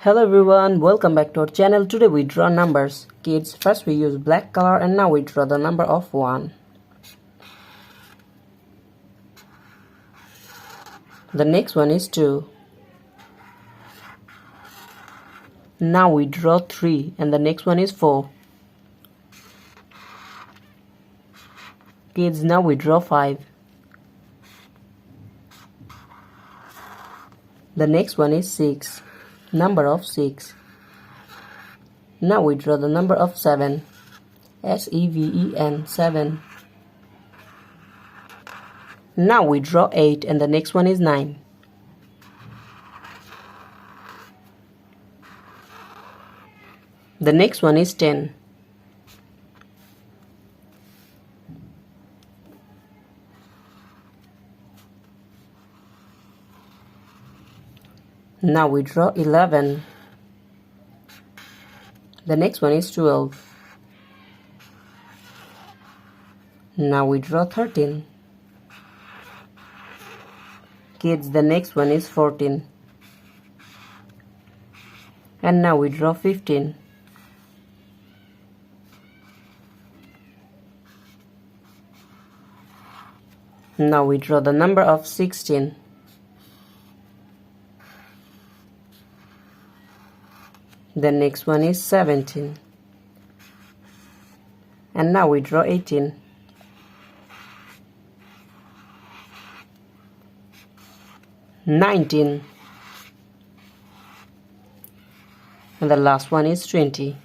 Hello everyone, welcome back to our channel. Today we draw numbers. Kids, first we use black color and now we draw the number of 1. The next one is 2. Now we draw 3 and the next one is 4. Kids, now we draw 5. The next one is 6. Number of 6. Now we draw the number of 7. S-E-V-E-N, 7. Now we draw 8 and the next one is 9. The next one is 10. Now we draw 11. The next one is 12. Now we draw 13. Kids, the next one is 14. And now we draw 15. Now we draw the number of 16. The next one is 17. And now we draw 18. $19. And the last one is 20.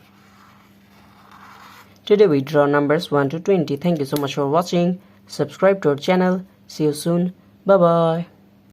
Today we draw numbers 1 to 20. Thank you so much for watching. Subscribe to our channel. See you soon. Bye bye.